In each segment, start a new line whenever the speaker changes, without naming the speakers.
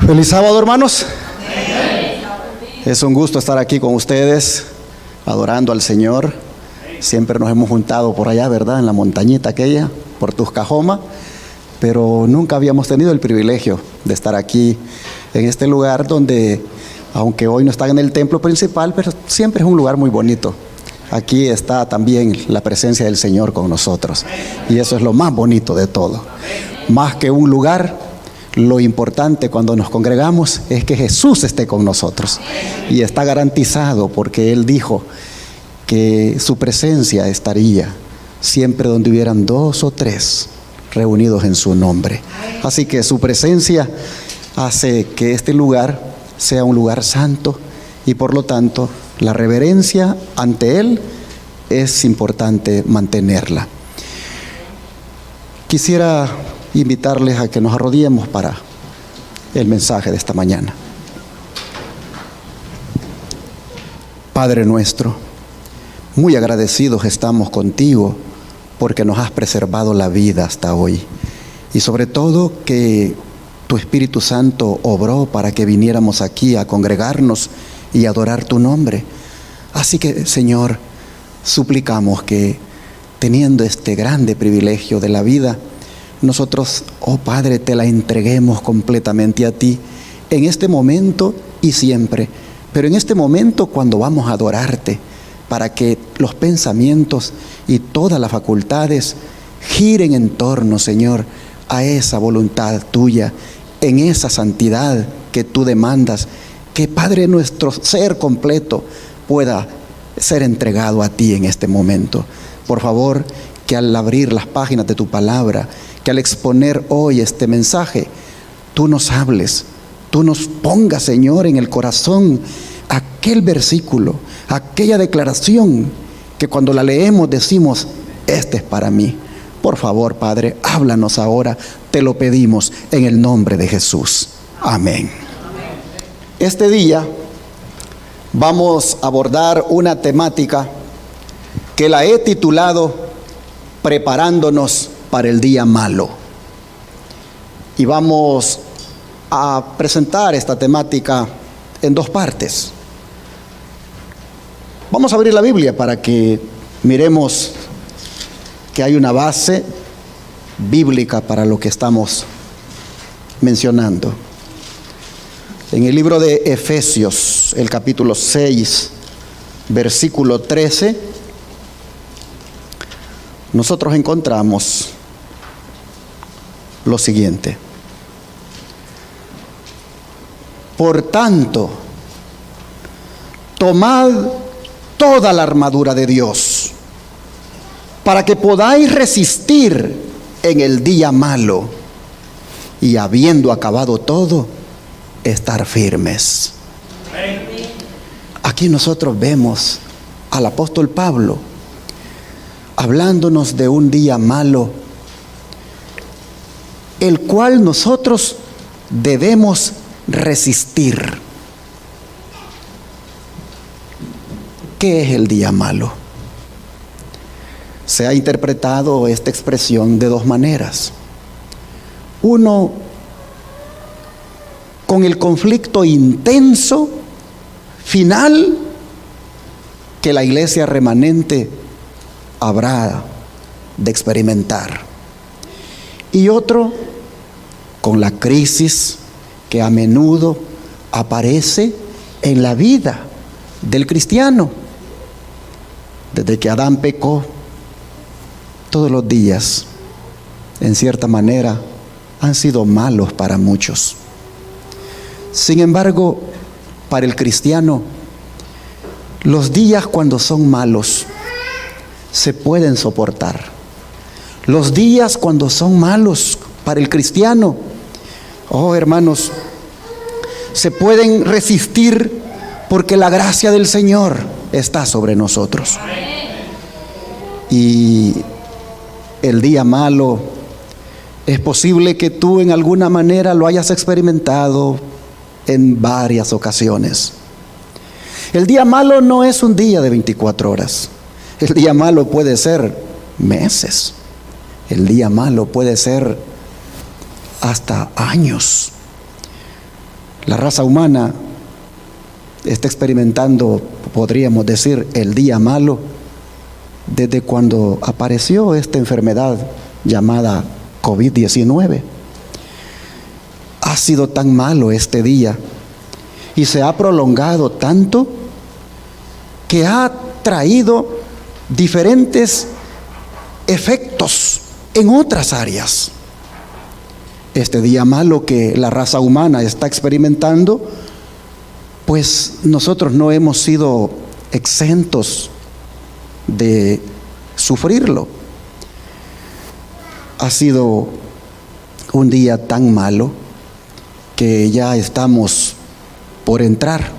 Feliz sábado, hermanos. Es un gusto estar aquí con ustedes, adorando al Señor. Siempre nos hemos juntado por allá, ¿verdad? En la montañita aquella, por Tuscajoma, pero nunca habíamos tenido el privilegio de estar aquí, en este lugar donde, aunque hoy no están en el templo principal, pero siempre es un lugar muy bonito. Aquí está también la presencia del Señor con nosotros, y eso es lo más bonito de todo. Más que un lugar, lo importante cuando nos congregamos es que Jesús esté con nosotros, y está garantizado porque Él dijo que su presencia estaría siempre donde hubieran 2 o 3 reunidos en su nombre. Así que su presencia hace que este lugar sea un lugar santo, y por lo tanto la reverencia ante Él es importante mantenerla. Quisiera invitarles a que nos arrodillemos para el mensaje de esta mañana. Padre nuestro, muy agradecidos estamos contigo porque nos has preservado la vida hasta hoy, y sobre todo que tu Espíritu Santo obró para que viniéramos aquí a congregarnos y adorar tu nombre. Así que, Señor, suplicamos que, teniendo este grande privilegio de la vida, nosotros, oh Padre, te la entreguemos completamente a ti en este momento y siempre. Pero en este momento, cuando vamos a adorarte, para que los pensamientos y todas las facultades giren en torno, Señor, a esa voluntad tuya, en esa santidad que tú demandas, que, Padre, nuestro ser completo pueda ser entregado a ti en este momento. Por favor, que al abrir las páginas de tu palabra, que al exponer hoy este mensaje, tú nos hables, tú nos pongas, Señor, en el corazón aquel versículo, aquella declaración que cuando la leemos decimos: este es para mí. Por favor, Padre, háblanos ahora, te lo pedimos en el nombre de Jesús. Amén. Este día vamos a abordar una temática que la he titulado Preparándonos para el día malo. Y vamos a presentar esta temática en 2 partes. Vamos a abrir la Biblia para que miremos que hay una base bíblica para lo que estamos mencionando. En el libro de Efesios, el capítulo 6, versículo 13, nosotros encontramos lo siguiente: por tanto, tomad toda la armadura de Dios, para que podáis resistir en el día malo, y habiendo acabado todo, estar firmes. Aquí nosotros vemos al apóstol Pablo hablándonos de un día malo, el cual nosotros debemos resistir. ¿Qué es el día malo? Se ha interpretado esta expresión de 2 maneras. Uno, con el conflicto intenso, final, que la iglesia remanente habrá de experimentar. Y otro, con la crisis que a menudo aparece en la vida del cristiano. Desde que Adán pecó, todos los días, en cierta manera, han sido malos para muchos. Sin embargo, para el cristiano, los días cuando son malos se pueden soportar. Los días cuando son malos para el cristiano, oh hermanos, se pueden resistir porque la gracia del Señor está sobre nosotros. Y el día malo, es posible que tú en alguna manera lo hayas experimentado en varias ocasiones. El día malo no es un día de 24 horas. El día malo puede ser meses. El día malo puede ser hasta años. La raza humana está experimentando, podríamos decir, el día malo desde cuando apareció esta enfermedad llamada COVID-19. Ha sido tan malo este día y se ha prolongado tanto que ha traído diferentes efectos en otras áreas. Este día malo que la raza humana está experimentando, pues nosotros no hemos sido exentos de sufrirlo. Ha sido un día tan malo que ya estamos por entrar.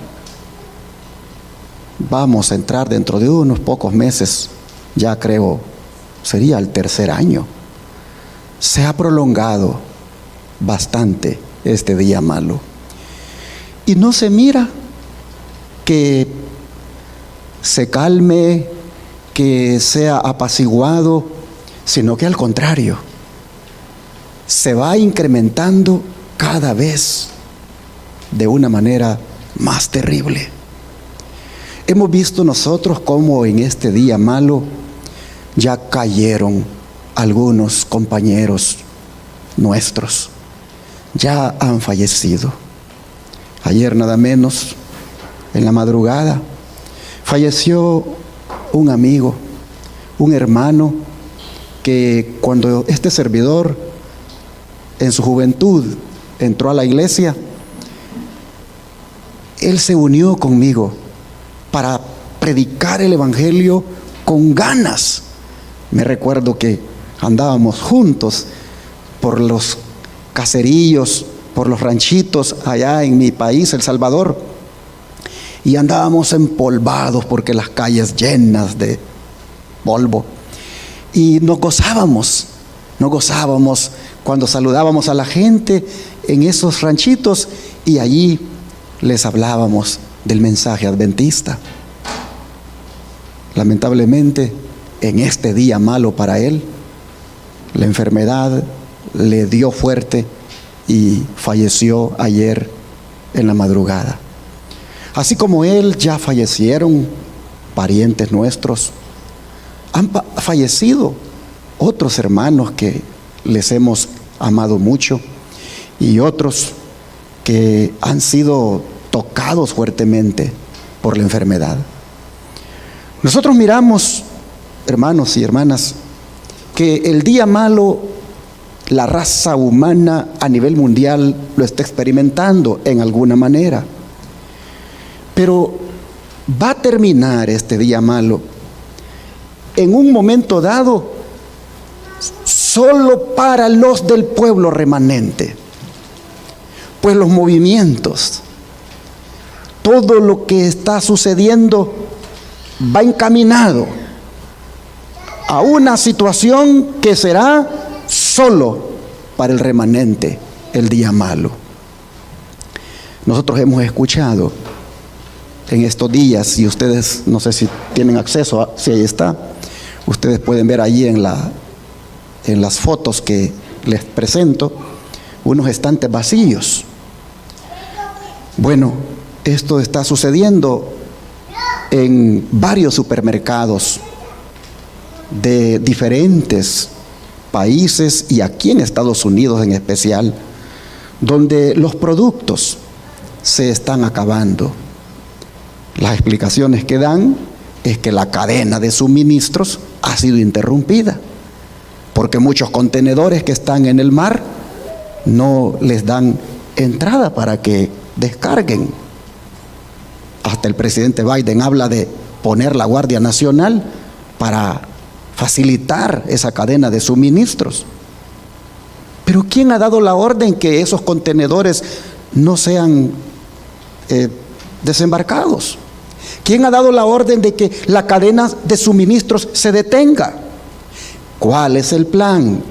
Vamos a entrar dentro de unos pocos meses, ya creo, sería el tercer año. Se ha prolongado bastante este día malo. Y no se mira que se calme, que sea apaciguado, sino que al contrario, se va incrementando cada vez de una manera más terrible. Hemos visto nosotros cómo en este día malo ya cayeron algunos compañeros nuestros, ya han fallecido. Ayer nada menos, en la madrugada, falleció un amigo, un hermano, que cuando este servidor en su juventud entró a la iglesia, él se unió conmigo para predicar el evangelio con ganas. Me recuerdo que andábamos juntos por los caserillos, por los ranchitos allá en mi país, El Salvador, y andábamos empolvados porque las calles llenas de polvo, y nos gozábamos cuando saludábamos a la gente en esos ranchitos y allí les hablábamos del mensaje adventista. Lamentablemente, en este día malo para él, la enfermedad le dio fuerte y falleció ayer en la madrugada. Así como él, ya fallecieron parientes nuestros, han fallecido otros hermanos que les hemos amado mucho y otros que han sido tocados fuertemente por la enfermedad. Nosotros miramos, hermanos y hermanas, que el día malo la raza humana a nivel mundial lo está experimentando en alguna manera. Pero va a terminar este día malo en un momento dado solo para los del pueblo remanente. Pues los movimientos, todo lo que está sucediendo va encaminado a una situación que será solo para el remanente el día malo. Nosotros hemos escuchado en estos días, y ustedes no sé si tienen acceso, si ahí está, ustedes pueden ver allí en las fotos que les presento, unos estantes vacíos. Bueno, esto está sucediendo en varios supermercados de diferentes países y aquí en Estados Unidos en especial, donde los productos se están acabando. Las explicaciones que dan es que la cadena de suministros ha sido interrumpida, porque muchos contenedores que están en el mar no les dan entrada para que descarguen. Hasta el presidente Biden habla de poner la Guardia Nacional para facilitar esa cadena de suministros. Pero ¿quién ha dado la orden que esos contenedores no sean desembarcados? ¿Quién ha dado la orden de que la cadena de suministros se detenga? ¿Cuál es el plan?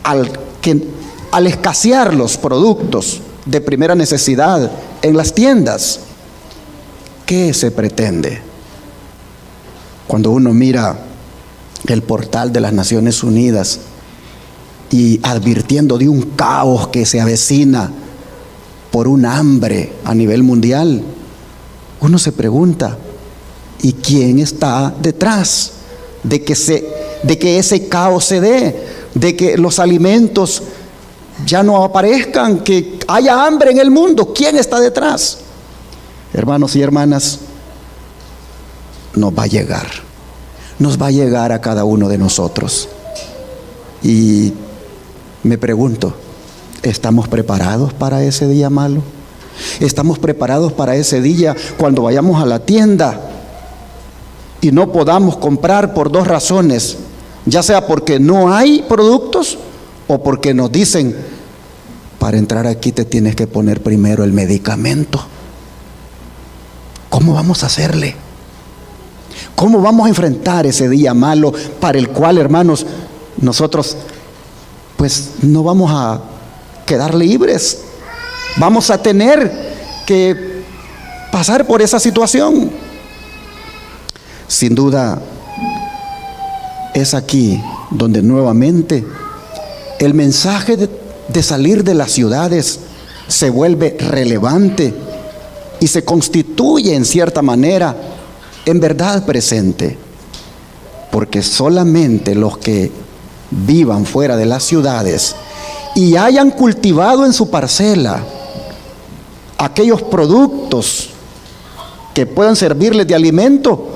Al escasear los productos de primera necesidad en las tiendas, ¿qué se pretende? Cuando uno mira el portal de las Naciones Unidas y advirtiendo de un caos que se avecina por un hambre a nivel mundial, uno se pregunta, ¿y quién está detrás de que ese caos se dé, de que los alimentos ya no aparezcan, que haya hambre en el mundo? ¿Quién está detrás? Hermanos y hermanas, nos va a llegar a cada uno de nosotros. Y me pregunto, ¿estamos preparados para ese día malo? ¿Estamos preparados para ese día cuando vayamos a la tienda y no podamos comprar por dos razones? Ya sea porque no hay productos o porque nos dicen, para entrar aquí te tienes que poner primero el medicamento. ¿Cómo vamos a hacerle? ¿Cómo vamos a enfrentar ese día malo para el cual, hermanos, nosotros pues no vamos a quedar libres? Vamos a tener que pasar por esa situación. Sin duda, es aquí donde nuevamente el mensaje de salir de las ciudades se vuelve relevante y se constituye en cierta manera en verdad presente, porque solamente los que vivan fuera de las ciudades y hayan cultivado en su parcela aquellos productos que puedan servirles de alimento,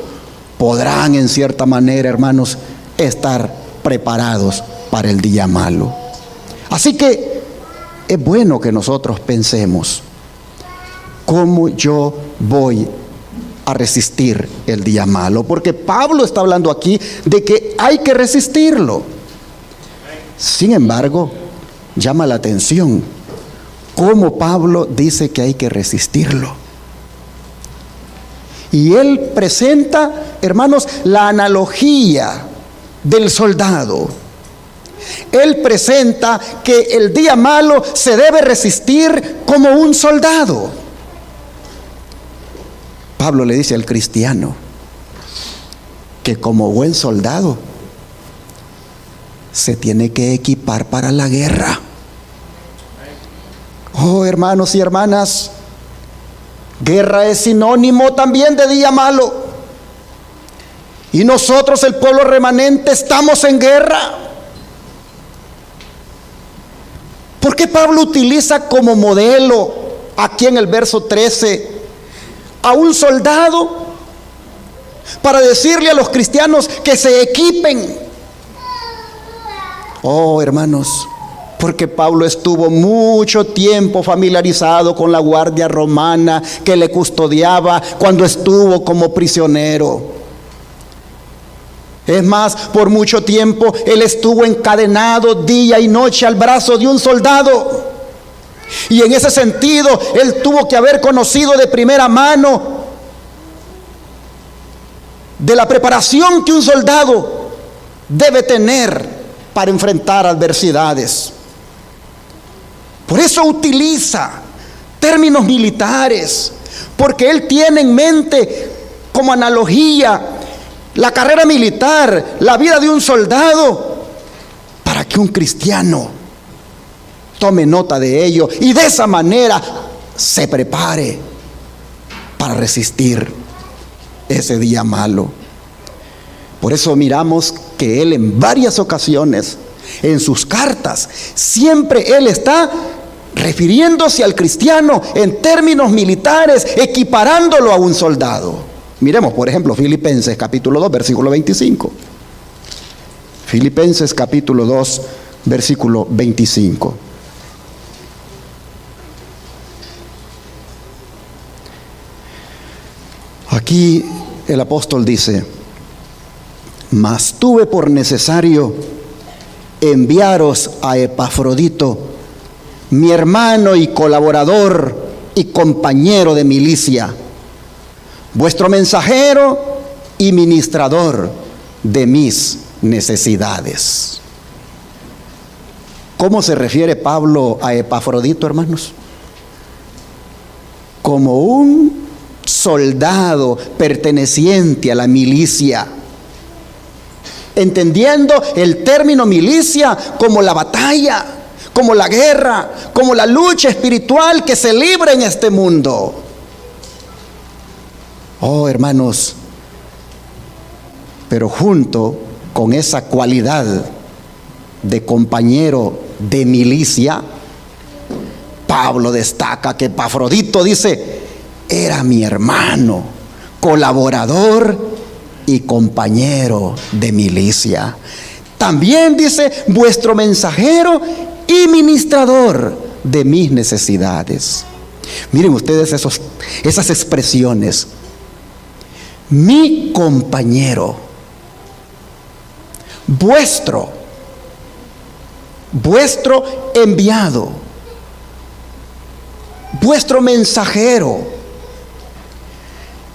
podrán en cierta manera, hermanos, estar preparados para el día malo. Así que es bueno que nosotros pensemos, ¿cómo yo voy a resistir el día malo? Porque Pablo está hablando aquí de que hay que resistirlo. Sin embargo, llama la atención cómo Pablo dice que hay que resistirlo. Y él presenta, hermanos, la analogía del soldado. Él presenta que el día malo se debe resistir como un soldado. Pablo le dice al cristiano que como buen soldado se tiene que equipar para la guerra. Oh, hermanos y hermanas, guerra es sinónimo también de día malo. Y nosotros, el pueblo remanente, estamos en guerra. ¿Por qué Pablo utiliza como modelo aquí en el verso 13 a un soldado para decirle a los cristianos que se equipen? Oh, hermanos, porque Pablo estuvo mucho tiempo familiarizado con la guardia romana que le custodiaba cuando estuvo como prisionero. Es más, por mucho tiempo él estuvo encadenado día y noche al brazo de un soldado. Y en ese sentido, él tuvo que haber conocido de primera mano de la preparación que un soldado debe tener para enfrentar adversidades. Por eso utiliza términos militares, porque él tiene en mente como analogía la carrera militar, la vida de un soldado, para que un cristiano tome nota de ello y de esa manera se prepare para resistir ese día malo. Por eso miramos que él en varias ocasiones, en sus cartas, siempre él está refiriéndose al cristiano en términos militares, equiparándolo a un soldado. Miremos, por ejemplo, Filipenses capítulo 2, versículo 25. Filipenses capítulo 2, versículo 25. Aquí el apóstol dice: mas tuve por necesario enviaros a Epafrodito, mi hermano y colaborador y compañero de milicia, vuestro mensajero y ministrador de mis necesidades. ¿Cómo se refiere Pablo a Epafrodito, hermanos? Como un soldado perteneciente a la milicia, entendiendo el término milicia como la batalla, como la guerra, como la lucha espiritual que se libra en este mundo. Oh, hermanos, pero junto con esa cualidad de compañero de milicia, Pablo destaca que Epafrodito, dice, era mi hermano, colaborador y compañero de milicia. También dice, vuestro mensajero y ministrador de mis necesidades. Miren ustedes esas expresiones. Mi compañero, vuestro enviado, vuestro mensajero.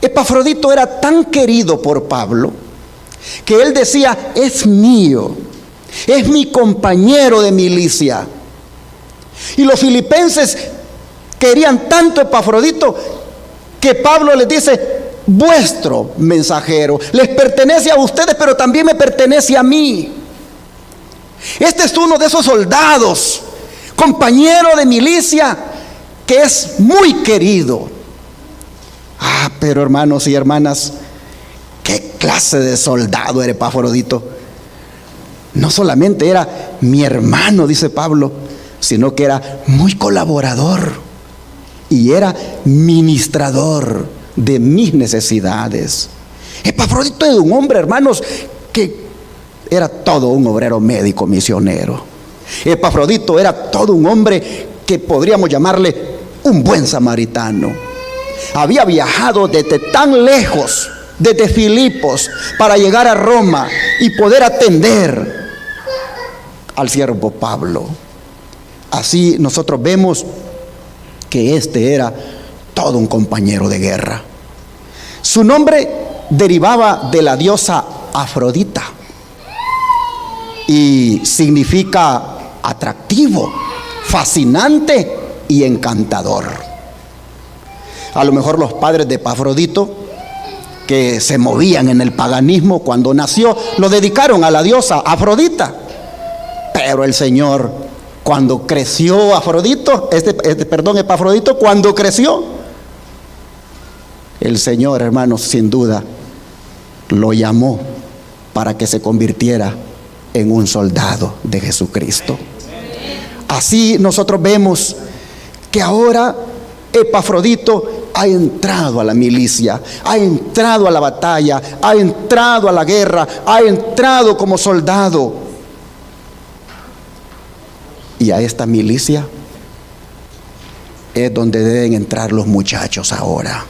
Epafrodito era tan querido por Pablo que él decía, es mío, es mi compañero de milicia. Y los filipenses querían tanto a Epafrodito que Pablo les dice, vuestro mensajero, les pertenece a ustedes, pero también me pertenece a mí. Este es uno de esos soldados, compañero de milicia, que es muy querido. Pero hermanos y hermanas, ¿qué clase de soldado era Epafrodito? No solamente era mi hermano, dice Pablo, sino que era muy colaborador y era ministrador de mis necesidades. Epafrodito era un hombre, hermanos, que era todo un obrero médico misionero. Epafrodito era todo un hombre que podríamos llamarle un buen samaritano. Había viajado desde tan lejos, desde Filipos, para llegar a Roma y poder atender al siervo Pablo. Así nosotros vemos que este era todo un compañero de guerra. Su nombre derivaba de la diosa Afrodita y significa atractivo, fascinante y encantador. A lo mejor los padres de Epafrodito, que se movían en el paganismo cuando nació, lo dedicaron a la diosa Afrodita. Pero el Señor, cuando creció Epafrodito, cuando creció, el Señor, hermanos, sin duda, lo llamó para que se convirtiera en un soldado de Jesucristo. Así nosotros vemos que ahora Epafrodito ha entrado a la milicia, ha entrado a la batalla, ha entrado a la guerra, ha entrado como soldado. Y a esta milicia es donde deben entrar los muchachos ahora.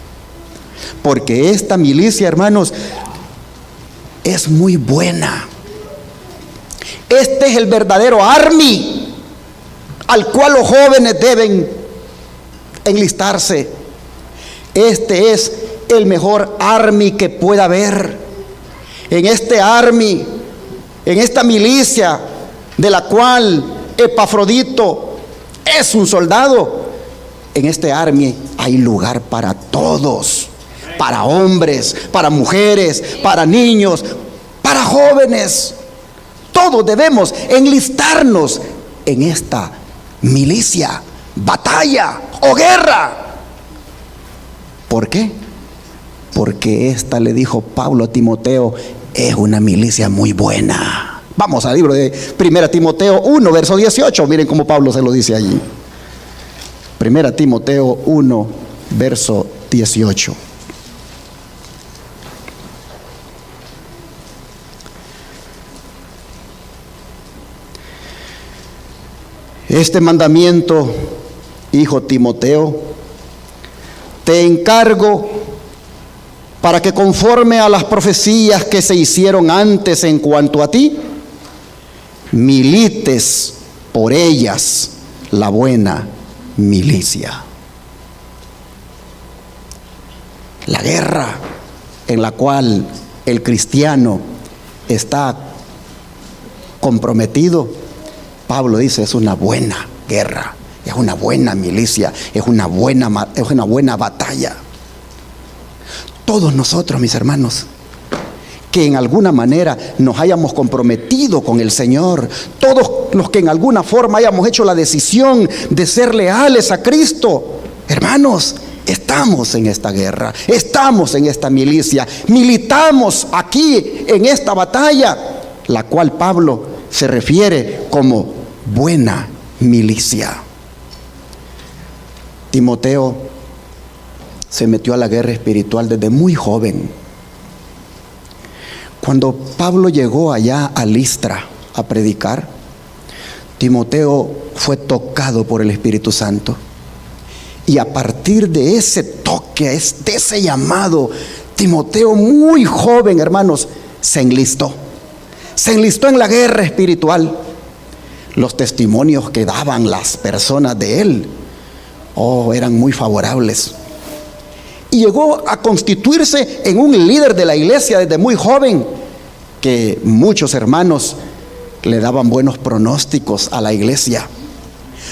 Porque esta milicia, hermanos, es muy buena. Este es el verdadero army al cual los jóvenes deben enlistarse. Este es el mejor army que pueda haber. En este army, en esta milicia de la cual Epafrodito es un soldado, en este army hay lugar para todos, para hombres, para mujeres, para niños, para jóvenes. Todos debemos enlistarnos en esta milicia, batalla o guerra. ¿Por qué? Porque esta, le dijo Pablo a Timoteo, es una milicia muy buena. Vamos al libro de 1 Timoteo 1, verso 18. Miren cómo Pablo se lo dice allí. 1 Timoteo 1, verso 18. Este mandamiento, hijo Timoteo, te encargo para que conforme a las profecías que se hicieron antes en cuanto a ti, milites por ellas la buena milicia. La guerra en la cual el cristiano está comprometido, Pablo dice, es una buena guerra, es una buena milicia, es una buena batalla. Todos nosotros, mis hermanos, que en alguna manera nos hayamos comprometido con el Señor, todos los que en alguna forma hayamos hecho la decisión de ser leales a Cristo, hermanos, estamos en esta guerra, estamos en esta milicia, militamos aquí en esta batalla, la cual Pablo se refiere como buena milicia. Timoteo se metió a la guerra espiritual desde muy joven. Cuando Pablo llegó allá a Listra a predicar, Timoteo fue tocado por el Espíritu Santo. Y a partir de ese toque, de ese llamado, Timoteo, muy joven, hermanos, se enlistó. Se enlistó en la guerra espiritual. Los testimonios que daban las personas de él, eran muy favorables. Y llegó a constituirse en un líder de la iglesia desde muy joven, que muchos hermanos le daban buenos pronósticos a la iglesia.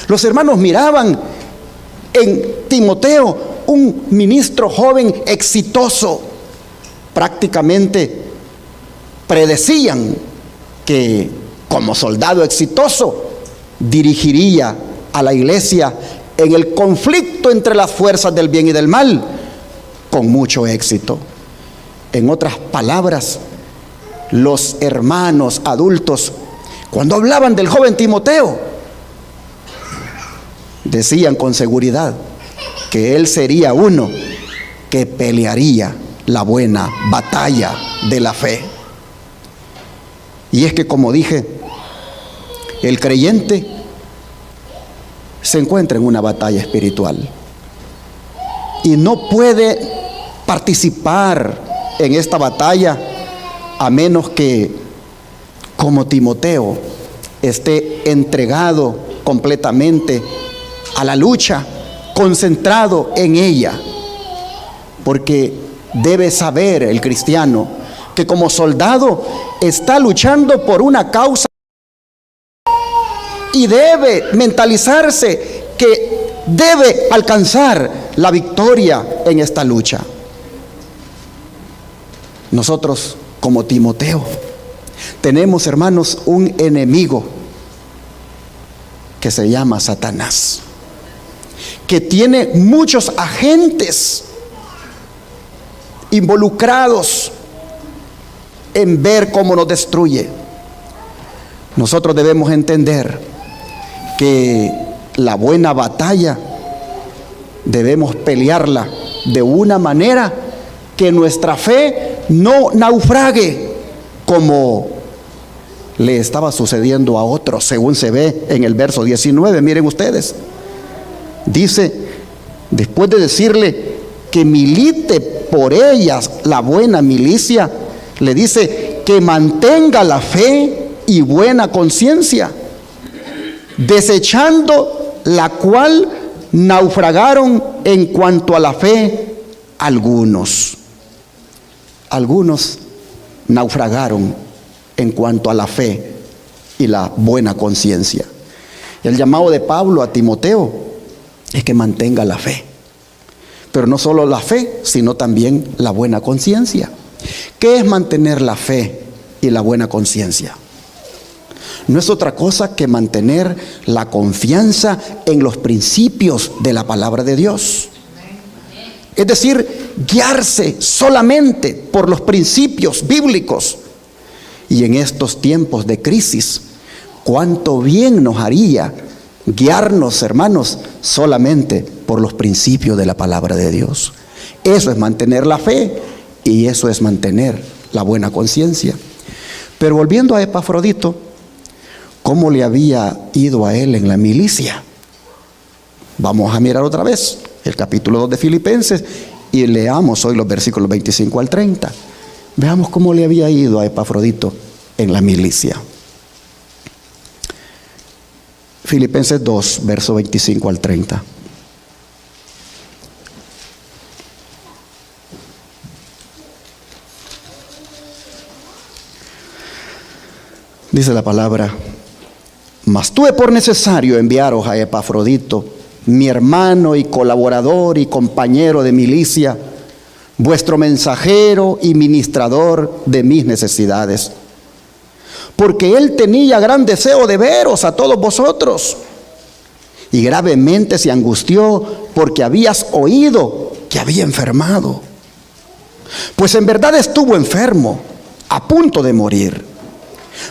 Los hermanos miraban en Timoteo un ministro joven exitoso. Prácticamente predecían que como soldado exitoso dirigiría a la iglesia en el conflicto entre las fuerzas del bien y del mal con mucho éxito. En otras palabras, los hermanos adultos, cuando hablaban del joven Timoteo, decían con seguridad que él sería uno que pelearía la buena batalla de la fe. Y es que, como dije, el creyente se encuentra en una batalla espiritual y no puede participar en esta batalla a menos que, como Timoteo, esté entregado completamente a la lucha, concentrado en ella. Porque debe saber el cristiano que como soldado está luchando por una causa y debe mentalizarse que debe alcanzar la victoria en esta lucha. Nosotros, como Timoteo, tenemos, hermanos, un enemigo que se llama Satanás, que tiene muchos agentes involucrados en ver cómo nos destruye. Nosotros debemos entender que la buena batalla debemos pelearla de una manera que nuestra fe no naufrague, como le estaba sucediendo a otros, según se ve en el verso 19. Miren ustedes, dice, después de decirle que milite por ellas la buena milicia, le dice que mantenga la fe y buena conciencia, desechando la cual naufragaron en cuanto a la fe algunos. Algunos naufragaron en cuanto a la fe y la buena conciencia. El llamado de Pablo a Timoteo es que mantenga la fe, pero no solo la fe, sino también la buena conciencia. ¿Qué es mantener la fe y la buena conciencia? No es otra cosa que mantener la confianza en los principios de la palabra de Dios. Es decir, guiarse solamente por los principios bíblicos. Y en estos tiempos de crisis, cuánto bien nos haría guiarnos, hermanos, solamente por los principios de la palabra de Dios. Eso es mantener la fe y eso es mantener la buena conciencia. Pero volviendo a Epafrodito, ¿cómo le había ido a él en la milicia? Vamos a mirar otra vez el capítulo 2 de Filipenses y leamos hoy los versículos 25 al 30. Veamos cómo le había ido a Epafrodito en la milicia. Filipenses 2, verso 25 al 30. Dice la palabra: mas tuve por necesario enviaros a Epafrodito, mi hermano y colaborador y compañero de milicia, vuestro mensajero y ministrador de mis necesidades. Porque él tenía gran deseo de veros a todos vosotros, y gravemente se angustió porque habías oído que había enfermado. Pues en verdad estuvo enfermo, a punto de morir.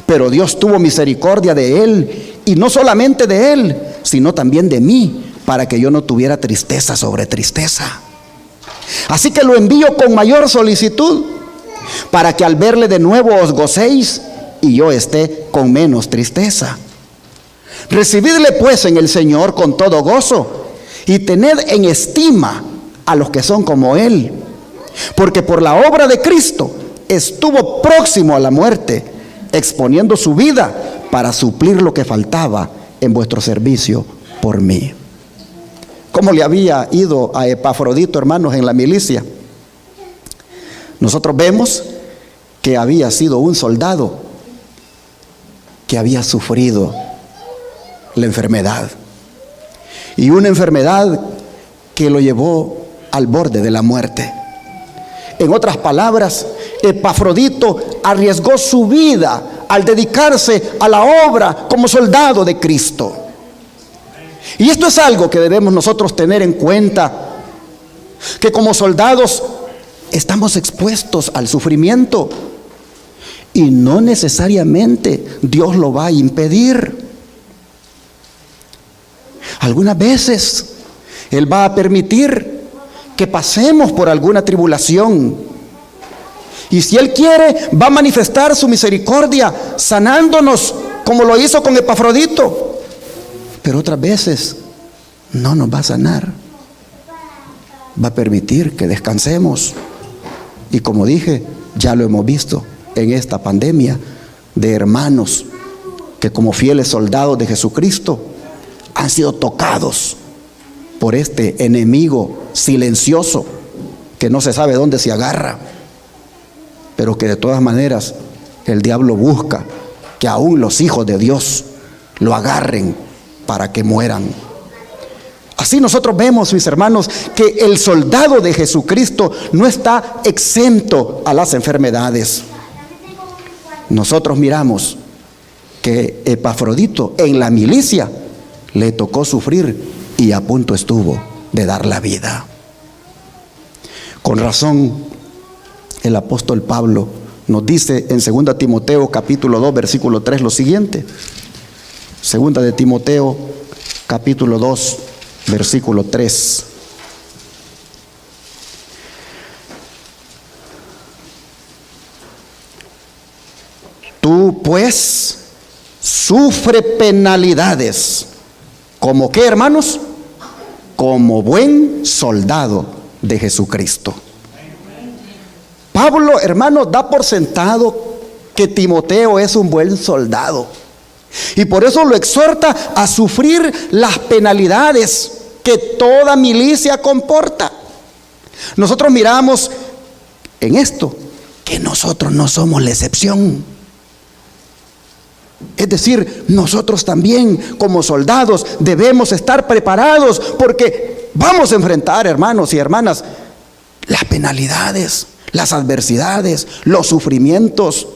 Pero Dios tuvo misericordia de él, y no solamente de él, sino también de mí, para que yo no tuviera tristeza sobre tristeza. Así que lo envío con mayor solicitud, para que al verle de nuevo os gocéis, y yo esté con menos tristeza. Recibidle pues en el Señor con todo gozo, y tened en estima a los que son como él, porque por la obra de Cristo estuvo próximo a la muerte, exponiendo su vida para suplir lo que faltaba en vuestro servicio por mí. ¿Cómo le había ido a Epafrodito, hermanos, en la milicia? Nosotros vemos que había sido un soldado que había sufrido la enfermedad, y una enfermedad que lo llevó al borde de la muerte. En otras palabras, Epafrodito arriesgó su vida al dedicarse a la obra como soldado de Cristo. Y esto es algo que debemos nosotros tener en cuenta, que como soldados estamos expuestos al sufrimiento, y no necesariamente Dios lo va a impedir. Algunas veces Él va a permitir que pasemos por alguna tribulación, y si Él quiere, va a manifestar su misericordia sanándonos, como lo hizo con Epafrodito. Pero otras veces no nos va a sanar, va a permitir que descansemos. Y como dije, ya lo hemos visto en esta pandemia, de hermanos que como fieles soldados de Jesucristo han sido tocados por este enemigo silencioso que no se sabe dónde se agarra, pero que de todas maneras el diablo busca que aún los hijos de Dios lo agarren para que mueran. Así nosotros vemos, mis hermanos, que el soldado de Jesucristo no está exento a las enfermedades. Nosotros miramos que Epafrodito en la milicia le tocó sufrir y a punto estuvo de dar la vida. Con razón, el apóstol Pablo nos dice en 2 Timoteo capítulo 2 versículo 3 lo siguiente. 2 de Timoteo capítulo 2 versículo 3. Tú pues sufre penalidades. ¿Como qué, hermanos? Como buen soldado de Jesucristo. Pablo, hermanos, da por sentado que Timoteo es un buen soldado, y por eso lo exhorta a sufrir las penalidades que toda milicia comporta. Nosotros miramos en esto que nosotros no somos la excepción. Es decir, nosotros también como soldados debemos estar preparados, porque vamos a enfrentar, hermanos y hermanas, las penalidades, las adversidades, los sufrimientos.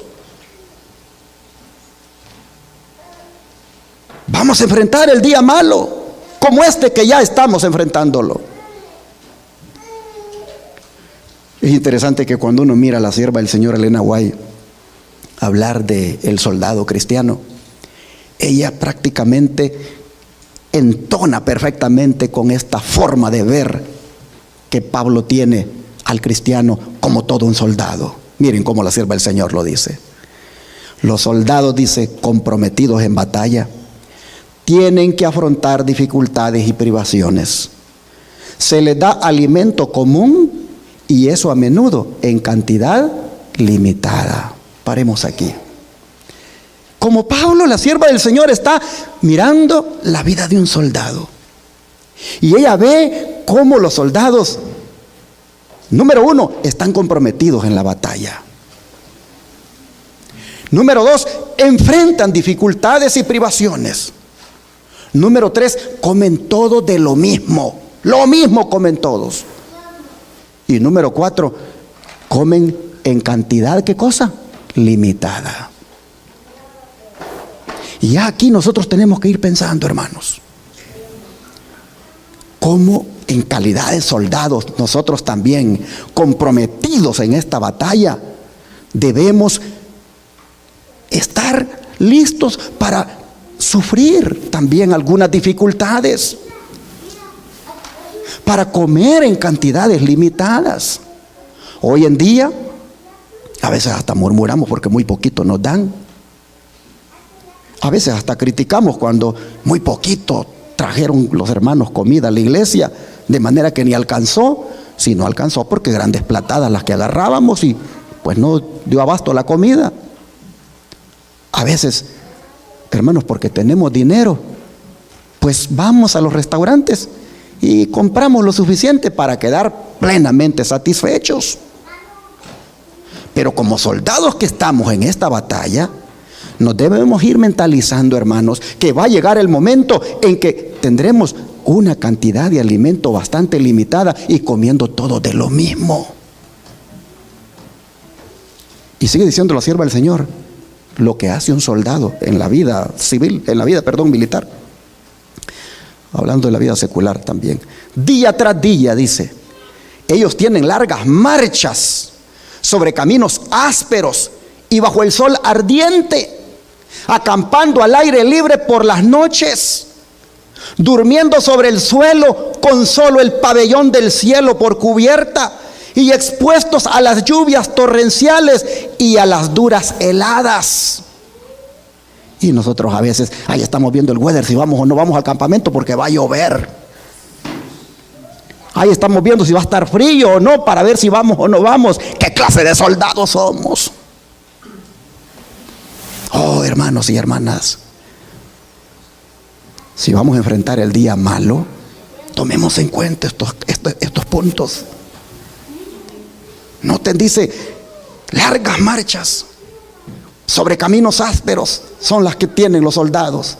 Vamos a enfrentar el día malo, como este que ya estamos enfrentándolo. Es interesante que cuando uno mira a la sierva del Señor Elena White hablar de el soldado cristiano, ella prácticamente entona perfectamente con esta forma de ver que Pablo tiene al cristiano como todo un soldado. Miren cómo la sierva del Señor lo dice. Los soldados, dice, comprometidos en batalla, tienen que afrontar dificultades y privaciones. Se les da alimento común, y eso a menudo en cantidad limitada. Paremos aquí. Como Pablo, la sierva del Señor está mirando la vida de un soldado, y ella ve cómo los soldados, número uno, están comprometidos en la batalla. Número dos, enfrentan dificultades y privaciones. Número tres, comen todo de lo mismo comen todos. Y número 4, comen en cantidad, ¿qué cosa? Limitada. Y ya aquí nosotros tenemos que ir pensando, hermanos, cómo en calidad de soldados, nosotros también comprometidos en esta batalla, debemos estar listos para sufrir también algunas dificultades, para comer en cantidades limitadas. Hoy en día, a veces hasta murmuramos porque muy poquito nos dan. A veces hasta criticamos cuando muy poquito trajeron los hermanos comida a la iglesia, de manera que ni alcanzó. Si no alcanzó, porque grandes platadas las que agarrábamos y pues no dio abasto a la comida. A veces, hermanos, porque tenemos dinero, pues vamos a los restaurantes y compramos lo suficiente para quedar plenamente satisfechos. Pero como soldados que estamos en esta batalla, nos debemos ir mentalizando, hermanos, que va a llegar el momento en que tendremos una cantidad de alimento bastante limitada y comiendo todo de lo mismo. Y sigue diciendo la sierva del Señor, lo que hace un soldado en la vida civil, militar. Hablando de la vida secular también. Día tras día, dice, ellos tienen largas marchas sobre caminos ásperos y bajo el sol ardiente, acampando al aire libre por las noches, durmiendo sobre el suelo con solo el pabellón del cielo por cubierta y expuestos a las lluvias torrenciales y a las duras heladas. Y nosotros a veces, ahí estamos viendo el weather, si vamos o no vamos al campamento porque va a llover. Ahí estamos viendo si va a estar frío o no para ver si vamos o no vamos. ¿Qué clase de soldados somos? Oh, hermanos y hermanas, si vamos a enfrentar el día malo, tomemos en cuenta estos puntos. Noten, dice, largas marchas sobre caminos ásperos son las que tienen los soldados,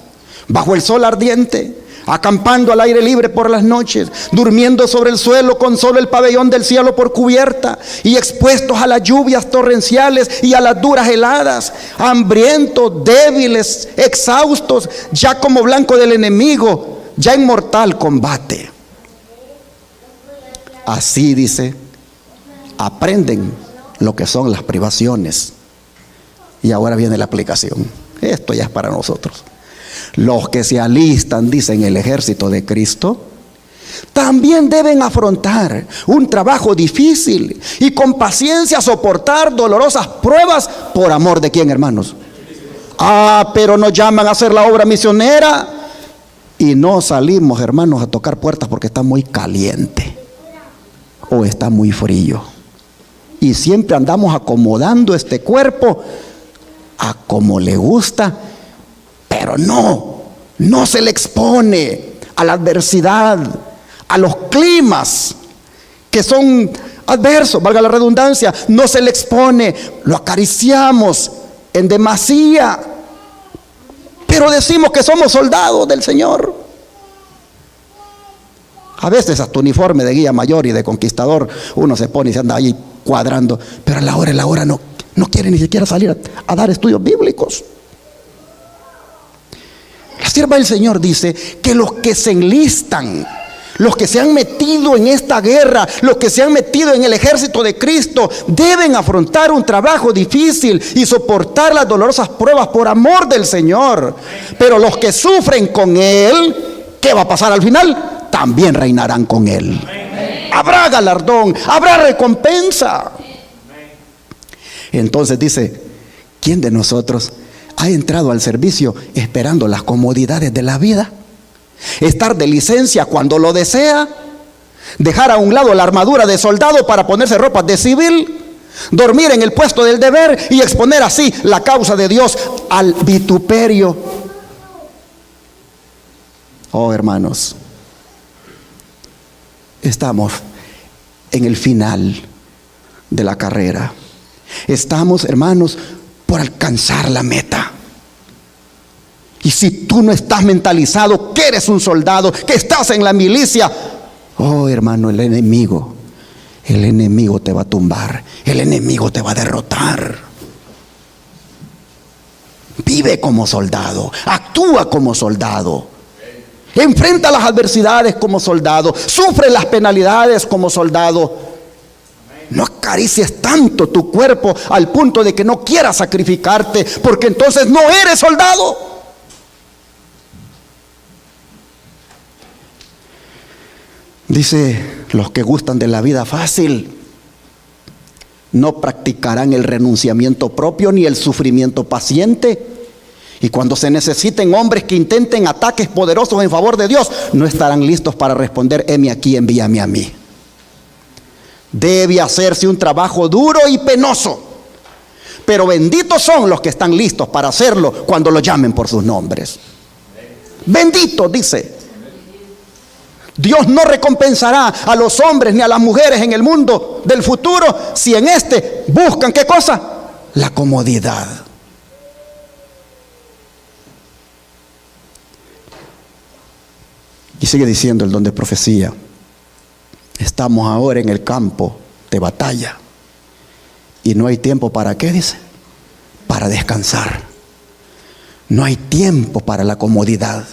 bajo el sol ardiente, acampando al aire libre por las noches, durmiendo sobre el suelo con solo el pabellón del cielo por cubierta y expuestos a las lluvias torrenciales y a las duras heladas, hambrientos, débiles, exhaustos, ya como blanco del enemigo, ya en mortal combate. Así dice, aprenden lo que son las privaciones. Y ahora viene la aplicación. Esto ya es para nosotros. Los que se alistan, dicen, el ejército de Cristo, también deben afrontar un trabajo difícil y con paciencia soportar dolorosas pruebas por amor de ¿quién, hermanos? Pero nos llaman a hacer la obra misionera y no salimos, hermanos, a tocar puertas porque está muy caliente o está muy frío. Y siempre andamos acomodando este cuerpo a como le gusta, pero no se le expone a la adversidad, a los climas que son adversos, valga la redundancia. No se le expone, lo acariciamos en demasía, pero decimos que somos soldados del Señor. A veces hasta uniforme de guía mayor y de conquistador uno se pone y se anda ahí cuadrando, pero a la hora no quiere ni siquiera salir a dar estudios bíblicos. La sierva del Señor dice que los que se enlistan, los que se han metido en esta guerra, los que se han metido en el ejército de Cristo, deben afrontar un trabajo difícil y soportar las dolorosas pruebas por amor del Señor. Pero los que sufren con Él, ¿qué va a pasar al final? También reinarán con Él. Habrá galardón, habrá recompensa. Entonces dice, ¿quién de nosotros ha entrado al servicio esperando las comodidades de la vida? Estar de licencia cuando lo desea, dejar a un lado la armadura de soldado para ponerse ropas de civil, dormir en el puesto del deber y exponer así la causa de Dios al vituperio. Oh, hermanos, estamos en el final de la carrera. Estamos, hermanos, por alcanzar la meta. Y si tú no estás mentalizado que eres un soldado, que estás en la milicia, oh, hermano, el enemigo el enemigo te va a tumbar, el enemigo te va a derrotar. Vive como soldado, actúa como soldado, enfrenta las adversidades como soldado, sufre las penalidades como soldado. No acaricies tanto tu cuerpo al punto de que no quieras sacrificarte, porque entonces no eres soldado. Dice, los que gustan de la vida fácil no practicarán el renunciamiento propio ni el sufrimiento paciente. Y cuando se necesiten hombres que intenten ataques poderosos en favor de Dios, no estarán listos para responder: heme aquí, envíame a mí. Debe hacerse un trabajo duro y penoso, pero benditos son los que están listos para hacerlo cuando los llamen por sus nombres. Benditos, dice. Dios no recompensará a los hombres ni a las mujeres en el mundo del futuro si en este buscan, ¿qué cosa? La comodidad. Y sigue diciendo el don de profecía: estamos ahora en el campo de batalla y no hay tiempo para ¿qué dice? Para descansar. No hay tiempo para la comodidad.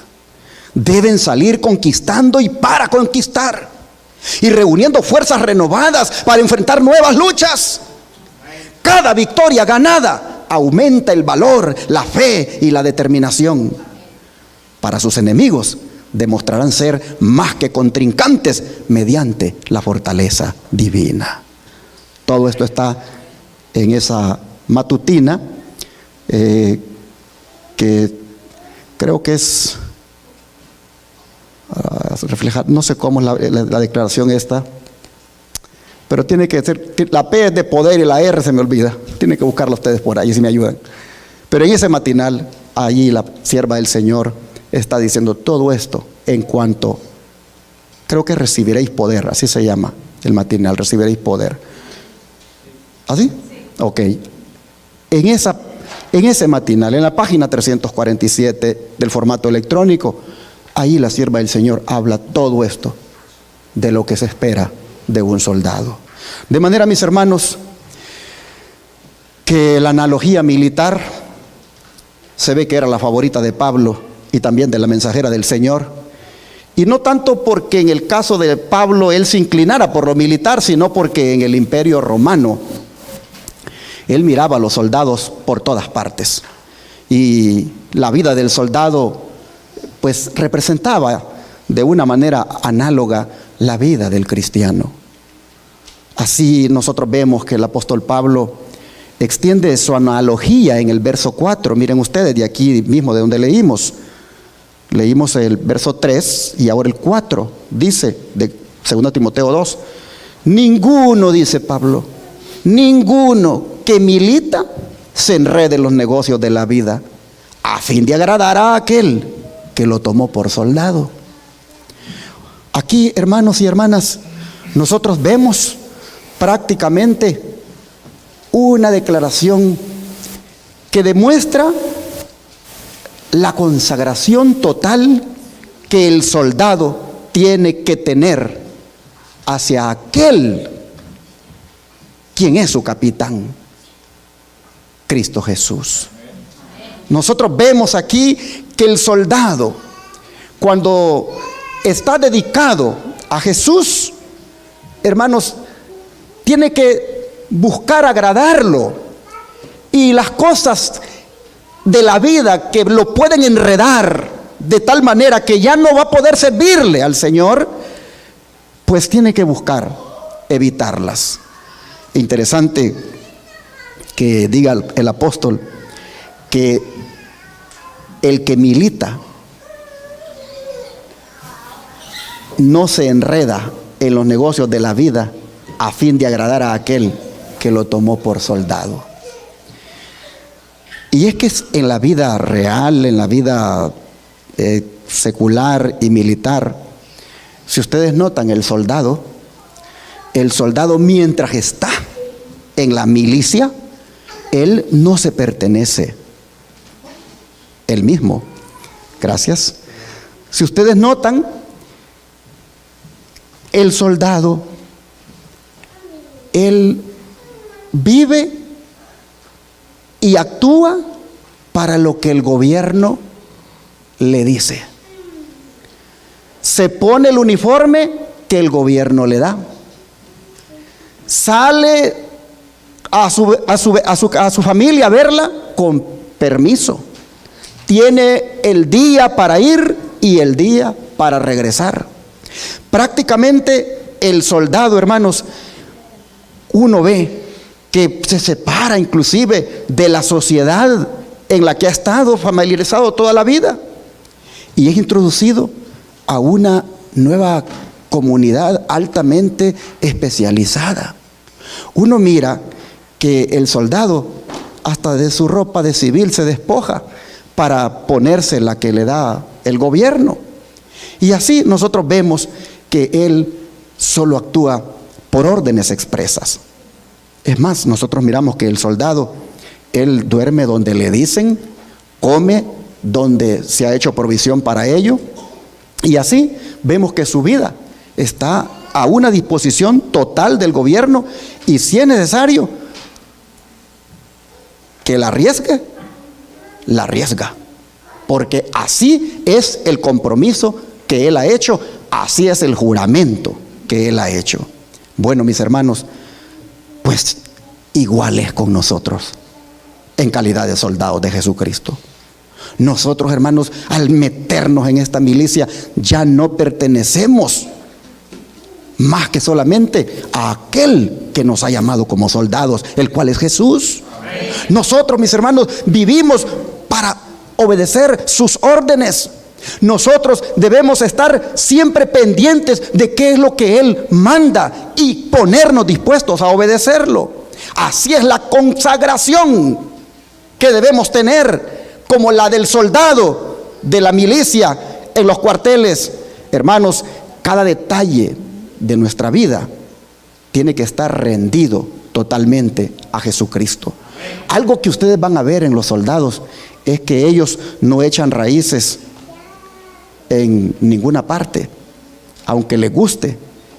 Deben salir conquistando y para conquistar, y reuniendo fuerzas renovadas para enfrentar nuevas luchas. Cada victoria ganada aumenta el valor, la fe y la determinación. Para sus enemigos demostrarán ser más que contrincantes mediante la fortaleza divina. Todo esto está en esa matutina que creo que es reflejar, no sé cómo es la declaración esta, pero tiene que ser, la P es de poder y la R se me olvida, tienen que buscarla ustedes por ahí si me ayudan. Pero en ese matinal, allí la sierva del Señor está diciendo todo esto en cuanto, creo que recibiréis poder, así se llama el matinal, recibiréis poder. ¿Así? Sí. Ok. En ese matinal, en la página 347 del formato electrónico, ahí la sierva del Señor habla todo esto de lo que se espera de un soldado. De manera, mis hermanos, que la analogía militar se ve que era la favorita de Pablo y también de la mensajera del Señor. Y no tanto porque en el caso de Pablo él se inclinara por lo militar, sino porque en el Imperio Romano él miraba a los soldados por todas partes. Y la vida del soldado pues representaba de una manera análoga la vida del cristiano. Así nosotros vemos que el apóstol Pablo extiende su analogía en el verso 4. Miren ustedes, de aquí mismo de donde leímos el verso 3 y ahora el 4. Dice, de 2 Timoteo 2, ninguno, dice Pablo, ninguno que milita se enrede en los negocios de la vida, a fin de agradar a aquel que lo tomó por soldado. Aquí, hermanos y hermanas, nosotros vemos prácticamente una declaración que demuestra la consagración total que el soldado tiene que tener hacia aquel quien es su capitán, Cristo Jesús. Nosotros vemos aquí que el soldado, cuando está dedicado a Jesús, hermanos, tiene que buscar agradarlo, y las cosas de la vida que lo pueden enredar de tal manera que ya no va a poder servirle al Señor, pues tiene que buscar evitarlas. Interesante que diga el apóstol que el que milita no se enreda en los negocios de la vida a fin de agradar a aquel que lo tomó por soldado. Y es que en la vida real, en la vida secular y militar, si ustedes notan, el soldado mientras está en la milicia, él no se pertenece él mismo. Gracias. Si ustedes notan, el soldado él vive y actúa para lo que el gobierno le dice. Se pone el uniforme que el gobierno le da. Sale a su familia a verla con permiso. Tiene el día para ir y el día para regresar. Prácticamente el soldado, hermanos, uno ve que se separa inclusive de la sociedad en la que ha estado familiarizado toda la vida y es introducido a una nueva comunidad altamente especializada. Uno mira que el soldado hasta de su ropa de civil se despoja para ponerse la que le da el gobierno. Y así nosotros vemos que él solo actúa por órdenes expresas. Es más, nosotros miramos que el soldado, él duerme donde le dicen, come donde se ha hecho provisión para ello, y así vemos que su vida está a una disposición total del gobierno, y si es necesario que la arriesgue, la arriesga, porque así es el compromiso que él ha hecho, así es el juramento que él ha hecho. Bueno, mis hermanos, pues iguales con nosotros en calidad de soldados de Jesucristo. Nosotros, hermanos, al meternos en esta milicia ya no pertenecemos más que solamente a aquel que nos ha llamado como soldados, el cual es Jesús. Amén. Nosotros, mis hermanos, vivimos para obedecer sus órdenes. Nosotros debemos estar siempre pendientes de qué es lo que Él manda y ponernos dispuestos a obedecerlo. Así es la consagración que debemos tener, como la del soldado de la milicia en los cuarteles. Hermanos, cada detalle de nuestra vida tiene que estar rendido totalmente a Jesucristo. Algo que ustedes van a ver en los soldados es que ellos no echan raíces en ninguna parte. Aunque les guste,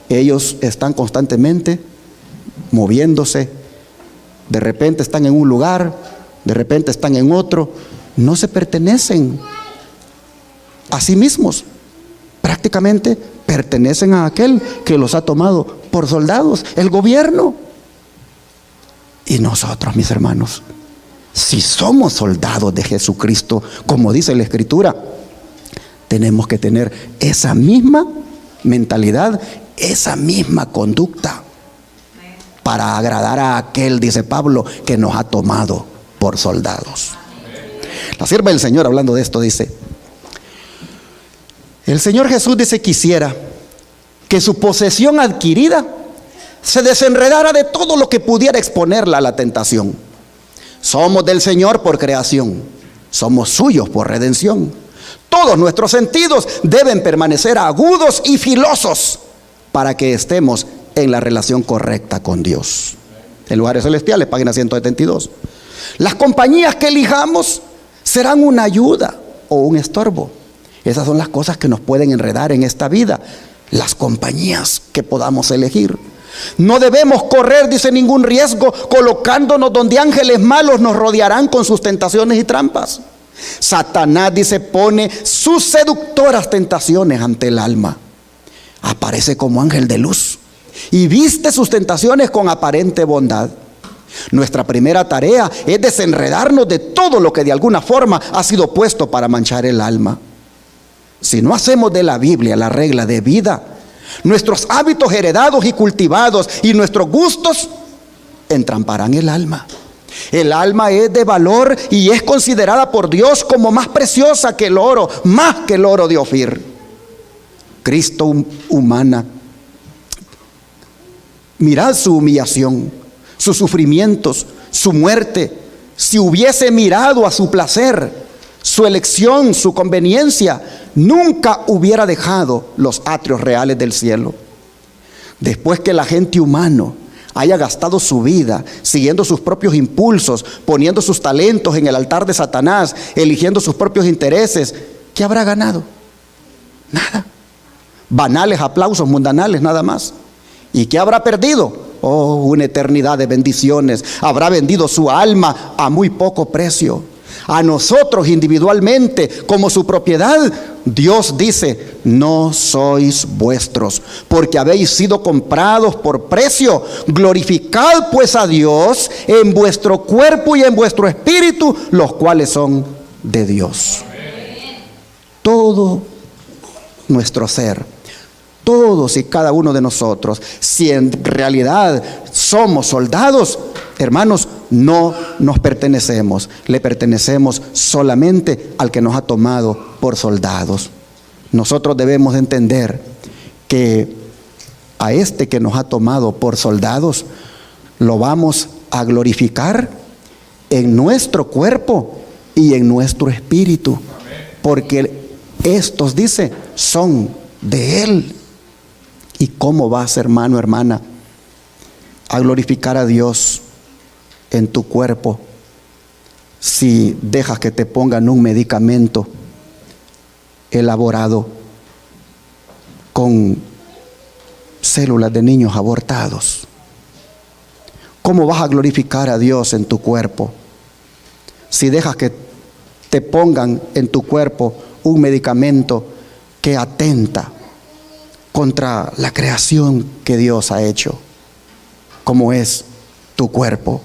ellos están constantemente moviéndose. De repente están en un lugar, de repente están en otro. No se pertenecen a sí mismos. Prácticamente pertenecen a aquel que los ha tomado por soldados, el gobierno. Y nosotros, mis hermanos, si somos soldados de Jesucristo, como dice la Escritura, tenemos que tener esa misma mentalidad, esa misma conducta para agradar a aquel, dice Pablo, que nos ha tomado por soldados. La sierva del Señor, hablando de esto, dice: el Señor Jesús, dice, quisiera que su posesión adquirida se desenredara de todo lo que pudiera exponerla a la tentación. Somos del Señor por creación, somos suyos por redención. Todos nuestros sentidos deben permanecer agudos y filosos para que estemos en la relación correcta con Dios. En Lugares Celestiales, página 172. Las compañías que elijamos serán una ayuda o un estorbo. Esas son las cosas que nos pueden enredar en esta vida, las compañías que podamos elegir. No debemos correr, dice, ningún riesgo colocándonos donde ángeles malos nos rodearán con sus tentaciones y trampas. Satanás, dice, pone sus seductoras tentaciones ante el alma. Aparece como ángel de luz y viste sus tentaciones con aparente bondad. Nuestra primera tarea es desenredarnos de todo lo que de alguna forma ha sido puesto para manchar el alma. Si no hacemos de la Biblia la regla de vida, nuestros hábitos heredados y cultivados y nuestros gustos entramparán el alma. El alma es de valor y es considerada por Dios como más preciosa que el oro, más que el oro de Ofir. Cristo humana, mirad su humillación, sus sufrimientos, su muerte. Si hubiese mirado a su placer, su elección, su conveniencia, nunca hubiera dejado los atrios reales del cielo. Después que el agente humano haya gastado su vida siguiendo sus propios impulsos, poniendo sus talentos en el altar de Satanás, eligiendo sus propios intereses, ¿qué habrá ganado? Nada. Banales aplausos mundanales, nada más. ¿Y qué habrá perdido? oh, una eternidad de bendiciones. Habrá vendido su alma a muy poco precio. A nosotros individualmente, como su propiedad, Dios dice: no sois vuestros, porque habéis sido comprados por precio. Glorificad pues a Dios en vuestro cuerpo y en vuestro espíritu, los cuales son de Dios. Todo nuestro ser, todos y cada uno de nosotros, si en realidad somos soldados, hermanos, no nos pertenecemos, le pertenecemos solamente al que nos ha tomado por soldados. Nosotros debemos entender que a este que nos ha tomado por soldados lo vamos a glorificar en nuestro cuerpo y en nuestro espíritu, porque estos, dice, son de Él. ¿Y cómo vas, hermano, hermana, a glorificar a Dios en tu cuerpo si dejas que te pongan un medicamento elaborado con células de niños abortados? ¿Cómo vas a glorificar a Dios en tu cuerpo si dejas que te pongan en tu cuerpo un medicamento que atenta contra la creación que Dios ha hecho, como es tu cuerpo?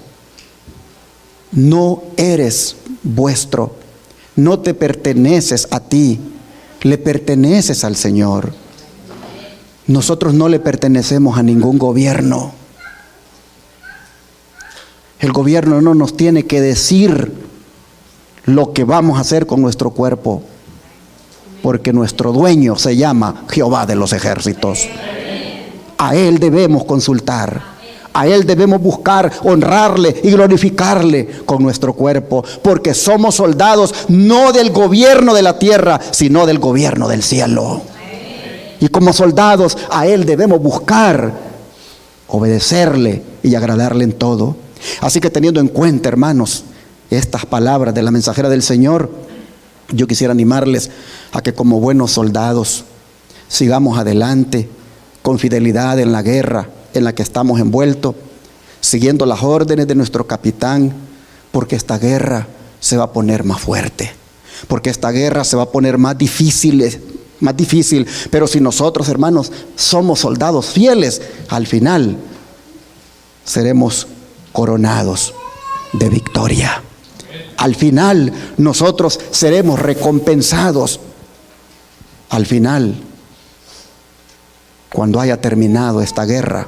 No eres vuestro, no te perteneces a ti, le perteneces al Señor. Nosotros no le pertenecemos a ningún gobierno. El gobierno no nos tiene que decir lo que vamos a hacer con nuestro cuerpo, porque nuestro dueño se llama Jehová de los ejércitos. A Él debemos consultar. A Él debemos buscar honrarle y glorificarle con nuestro cuerpo, porque somos soldados no del gobierno de la tierra, sino del gobierno del cielo. Y como soldados a Él debemos buscar obedecerle y agradarle en todo. Así que, teniendo en cuenta, hermanos, estas palabras de la mensajera del Señor, yo quisiera animarles a que como buenos soldados sigamos adelante con fidelidad en la guerra en la que estamos envueltos, siguiendo las órdenes de nuestro capitán, porque esta guerra se va a poner más fuerte, porque esta guerra se va a poner más difícil. Pero si nosotros, hermanos, somos soldados fieles, al final seremos coronados de victoria. Al final nosotros seremos recompensados. Al final, cuando haya terminado esta guerra,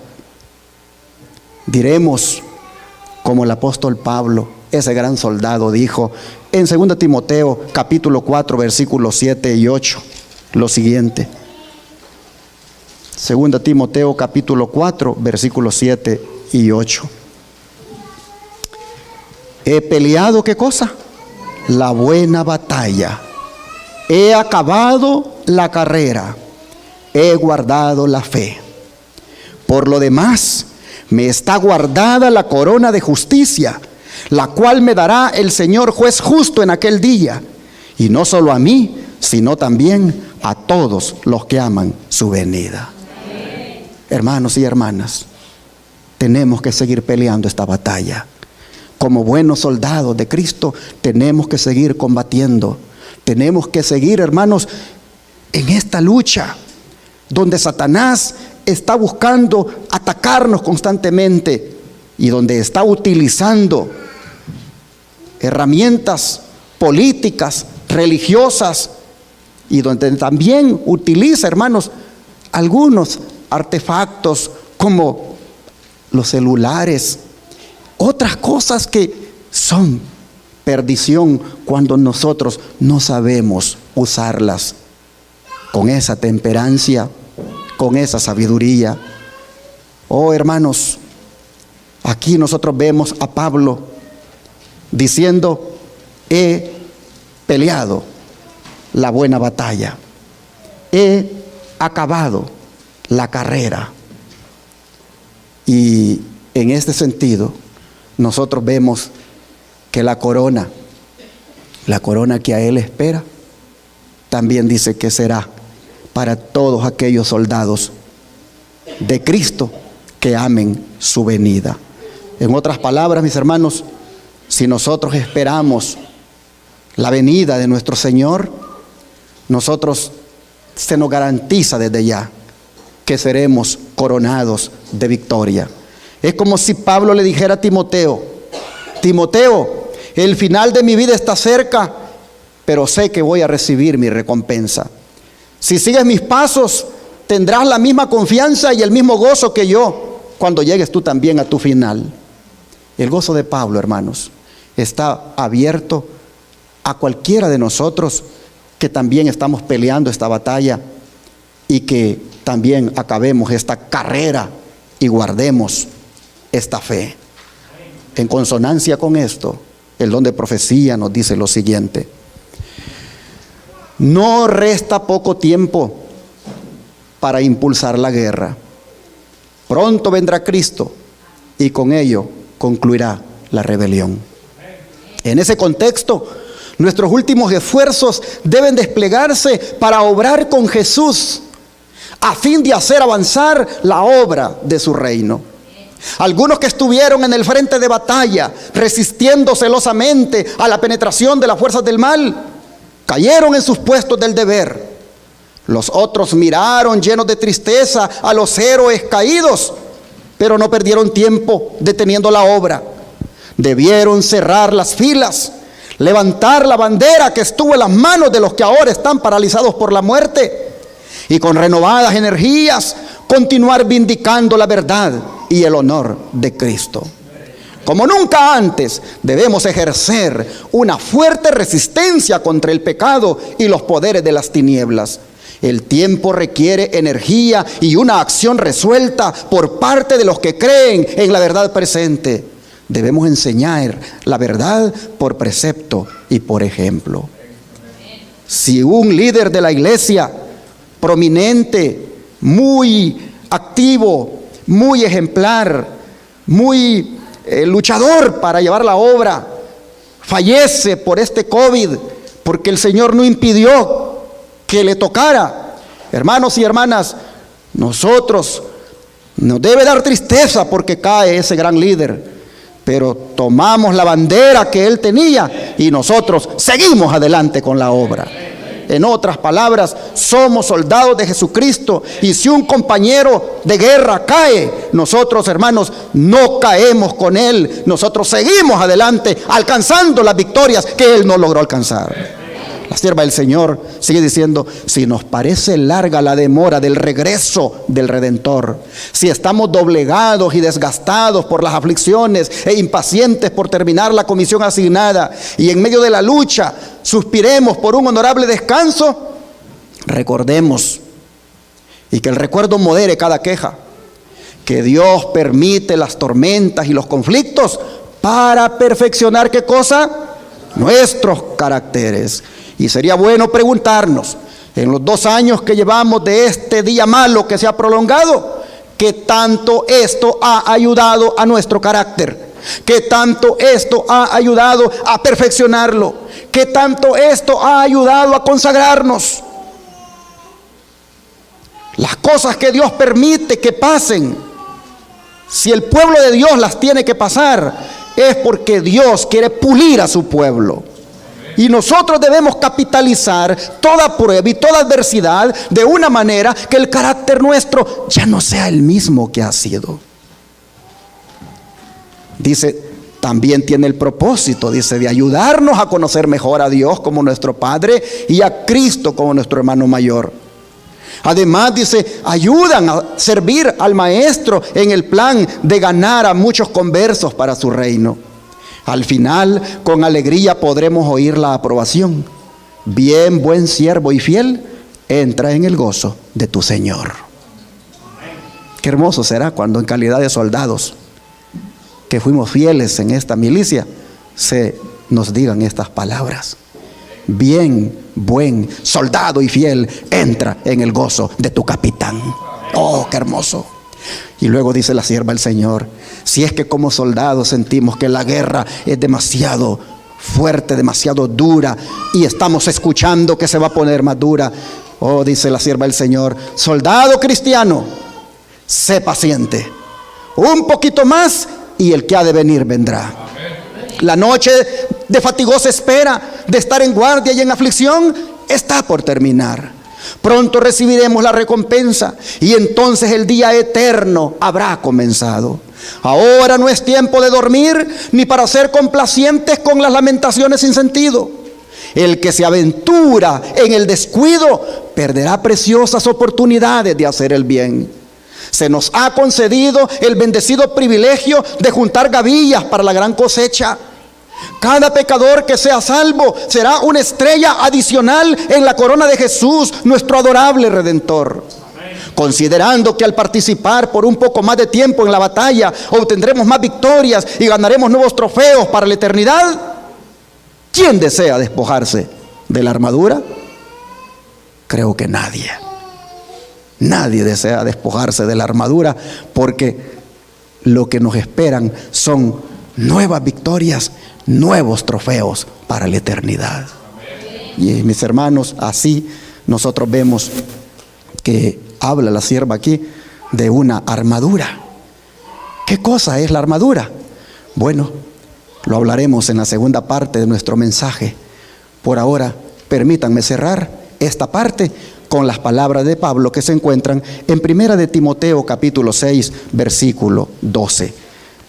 diremos como el apóstol Pablo, ese gran soldado, dijo en 2 Timoteo capítulo 4 versículos 7 y 8 lo siguiente. 2 Timoteo capítulo 4 versículos 7 y 8. He peleado, ¿qué cosa? La buena batalla. He acabado la carrera. He guardado la fe. Por lo demás, me está guardada la corona de justicia, la cual me dará el Señor juez justo en aquel día. Y no solo a mí, sino también a todos los que aman su venida. Hermanos y hermanas, tenemos que seguir peleando esta batalla. Como buenos soldados de Cristo, tenemos que seguir combatiendo. Tenemos que seguir, hermanos, en esta lucha donde Satanás está buscando atacarnos constantemente y donde está utilizando herramientas políticas, religiosas, y donde también utiliza, hermanos, algunos artefactos como los celulares, otras cosas que son perdición cuando nosotros no sabemos usarlas con esa temperancia, con esa sabiduría. Oh, hermanos, aquí nosotros vemos a Pablo diciendo: he peleado la buena batalla, he acabado la carrera. Y en este sentido, nosotros vemos que la corona que a él espera, también dice que será para todos aquellos soldados de Cristo que amen su venida. En otras palabras, mis hermanos, si nosotros esperamos la venida de nuestro Señor, nosotros se nos garantiza desde ya que seremos coronados de victoria. Es como si Pablo le dijera a Timoteo: Timoteo, el final de mi vida está cerca, pero sé que voy a recibir mi recompensa. Si sigues mis pasos, tendrás la misma confianza y el mismo gozo que yo cuando llegues tú también a tu final. El gozo de Pablo, hermanos, está abierto a cualquiera de nosotros que también estamos peleando esta batalla y que también acabemos esta carrera y guardemos esta fe. En consonancia con esto, el don de profecía nos dice lo siguiente: no resta poco tiempo para impulsar la guerra. Pronto vendrá Cristo y con ello concluirá la rebelión. En ese contexto, nuestros últimos esfuerzos deben desplegarse para obrar con Jesús, a fin de hacer avanzar la obra de su reino. Algunos que estuvieron en el frente de batalla, resistiendo celosamente a la penetración de las fuerzas del mal, cayeron en sus puestos del deber. Los otros miraron llenos de tristeza a los héroes caídos, pero no perdieron tiempo deteniendo la obra. Debieron cerrar las filas, levantar la bandera que estuvo en las manos de los que ahora están paralizados por la muerte, y con renovadas energías continuar vindicando la verdad y el honor de Cristo. Como nunca antes, debemos ejercer una fuerte resistencia contra el pecado y los poderes de las tinieblas. El tiempo requiere energía y una acción resuelta por parte de los que creen en la verdad presente. Debemos enseñar la verdad por precepto y por ejemplo. Si un líder de la iglesia, prominente, muy activo, muy ejemplar, muy luchador para llevar la obra, fallece por este COVID, porque el Señor no impidió que le tocara, hermanos y hermanas, nosotros nos debe dar tristeza porque cae ese gran líder, pero tomamos la bandera que él tenía y nosotros seguimos adelante con la obra. En otras palabras, somos soldados de Jesucristo, y si un compañero de guerra cae, nosotros, hermanos, no caemos con él. Nosotros seguimos adelante, alcanzando las victorias que él no logró alcanzar. La sierva del Señor sigue diciendo: si nos parece larga la demora del regreso del Redentor, si estamos doblegados y desgastados por las aflicciones e impacientes por terminar la comisión asignada, y en medio de la lucha suspiremos por un honorable descanso, recordemos, y que el recuerdo modere cada queja, que Dios permite las tormentas y los conflictos para perfeccionar, ¿qué cosa? Nuestros caracteres. Y sería bueno preguntarnos, en los 2 años que llevamos de este día malo que se ha prolongado, ¿qué tanto esto ha ayudado a nuestro carácter? ¿Qué tanto esto ha ayudado a perfeccionarlo? ¿Qué tanto esto ha ayudado a consagrarnos? Las cosas que Dios permite que pasen, si el pueblo de Dios las tiene que pasar, es porque Dios quiere pulir a su pueblo. Y nosotros debemos capitalizar toda prueba y toda adversidad de una manera que el carácter nuestro ya no sea el mismo que ha sido. Dice, también tiene el propósito, dice, de ayudarnos a conocer mejor a Dios como nuestro Padre y a Cristo como nuestro hermano mayor. Además, dice, ayudan a servir al Maestro en el plan de ganar a muchos conversos para su reino. Al final, con alegría podremos oír la aprobación: bien, buen siervo y fiel, entra en el gozo de tu Señor. Qué hermoso será cuando en calidad de soldados que fuimos fieles en esta milicia, se nos digan estas palabras: bien, buen soldado y fiel, entra en el gozo de tu capitán. Oh, qué hermoso. Y luego dice la sierva del Señor: si es que como soldados sentimos que la guerra es demasiado fuerte, demasiado dura, y estamos escuchando que se va a poner más dura, oh, dice la sierva del Señor, soldado cristiano, sé paciente, Un poquito más y el que ha de venir vendrá. La noche de fatigosa espera, de estar en guardia y en aflicción, está por terminar. Pronto recibiremos la recompensa y entonces el día eterno habrá comenzado. Ahora no es tiempo de dormir ni para ser complacientes con las lamentaciones sin sentido. El que se aventura en el descuido perderá preciosas oportunidades de hacer el bien. Se nos ha concedido el bendecido privilegio de juntar gavillas para la gran cosecha. Cada pecador que sea salvo será una estrella adicional en la corona de Jesús, nuestro adorable Redentor. Considerando que al participar por un poco más de tiempo en la batalla obtendremos más victorias y ganaremos nuevos trofeos para la eternidad, ¿quién desea despojarse de la armadura? Creo que nadie. Nadie desea despojarse de la armadura, porque lo que nos esperan son nuevas victorias, nuevos trofeos para la eternidad. Y mis hermanos, así nosotros vemos que habla la sierva aquí de una armadura. ¿Qué cosa es la armadura? Bueno, lo hablaremos en la segunda parte de nuestro mensaje. Por ahora, permítanme cerrar esta parte con las palabras de Pablo que se encuentran en Primera de Timoteo capítulo 6, versículo 12.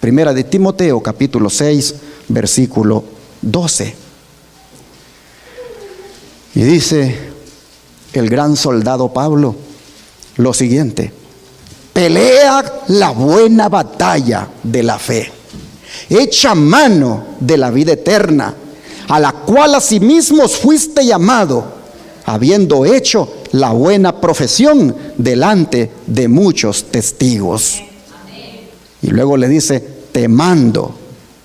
Primera de Timoteo capítulo 6, versículo 12. Y dice el gran soldado Pablo lo siguiente: pelea la buena batalla de la fe, echa mano de la vida eterna, a la cual asimismo fuiste llamado, habiendo hecho la buena profesión delante de muchos testigos. Y luego le dice: te mando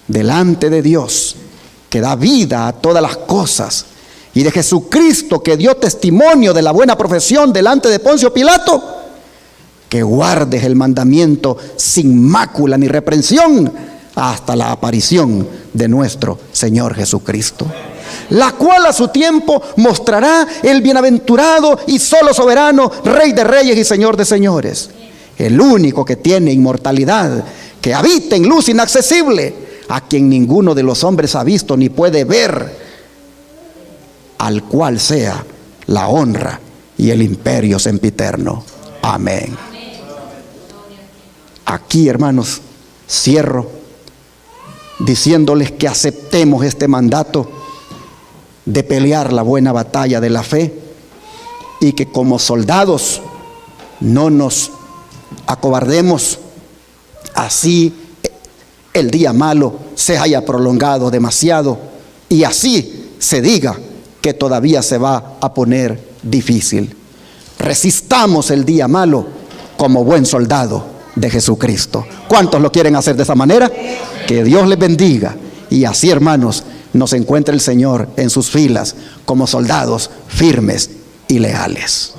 delante de Dios, que da vida a todas las cosas, y de Jesucristo, que dio testimonio de la buena profesión delante de Poncio Pilato, que guardes el mandamiento sin mácula ni reprensión hasta la aparición de nuestro Señor Jesucristo, la cual a su tiempo mostrará el bienaventurado y solo soberano, Rey de reyes y Señor de señores, el único que tiene inmortalidad, que habita en luz inaccesible, a quien ninguno de los hombres ha visto ni puede ver, al cual sea la honra y el imperio sempiterno. Amén. Aquí, hermanos, cierro diciéndoles que aceptemos este mandato de pelear la buena batalla de la fe, y que como soldados no nos acobardemos, así el día malo se haya prolongado demasiado y así se diga que todavía se va a poner difícil. Resistamos el día malo como buen soldado de Jesucristo. ¿Cuántos lo quieren hacer de esa manera? Que Dios les bendiga, y así, hermanos, nos encuentre el Señor en sus filas como soldados firmes y leales.